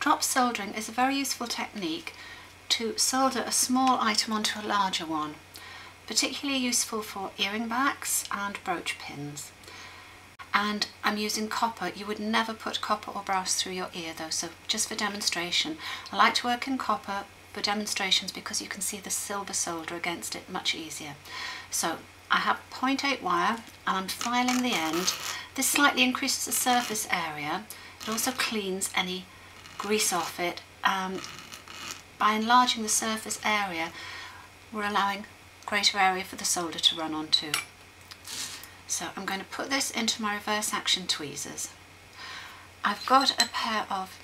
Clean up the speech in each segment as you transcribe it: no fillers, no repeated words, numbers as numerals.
Drop soldering is a very useful technique to solder a small item onto a larger one, particularly useful for earring backs and brooch pins. And I'm using copper. You would never put copper or brass through your ear though, so just for demonstration. I like to work in copper for demonstrations because you can see the silver solder against it much easier. So I have 0.8 wire and I'm filing the end. This slightly increases the surface area. It also cleans any grease off it. By enlarging the surface area, we're allowing greater area for the solder to run onto. So I'm going to put this into my reverse action tweezers. I've got a pair of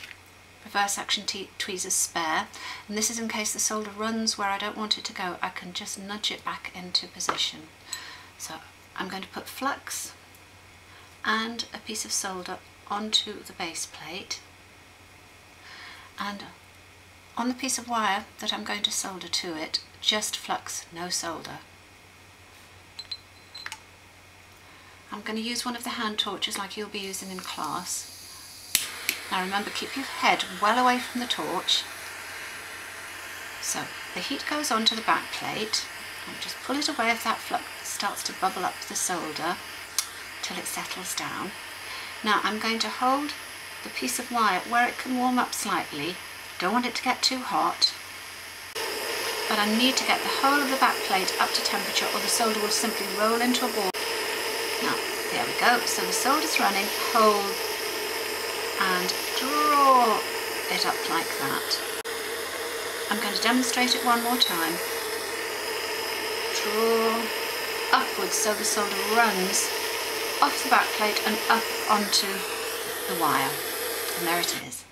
reverse action tweezers spare, and this is in case the solder runs where I don't want it to go. I can just nudge it back into position. So I'm going to put flux and a piece of solder onto the base plate, and on the piece of wire that I'm going to solder to it, just flux, no solder. I'm going to use one of the hand torches like you'll be using in class. Now remember, keep your head well away from the torch. So the heat goes onto the back plate, and just pull it away if that flux starts to bubble up the solder till it settles down. Now I'm going to hold the piece of wire where it can warm up slightly. Don't want it to get too hot, but I need to get the whole of the back plate up to temperature or the solder will simply roll into a ball. Now there we go, so the solder's running. Hold and draw it up like that. I'm going to demonstrate it one more time. Draw upwards so the solder runs off the back plate and up onto the wire. And there it is.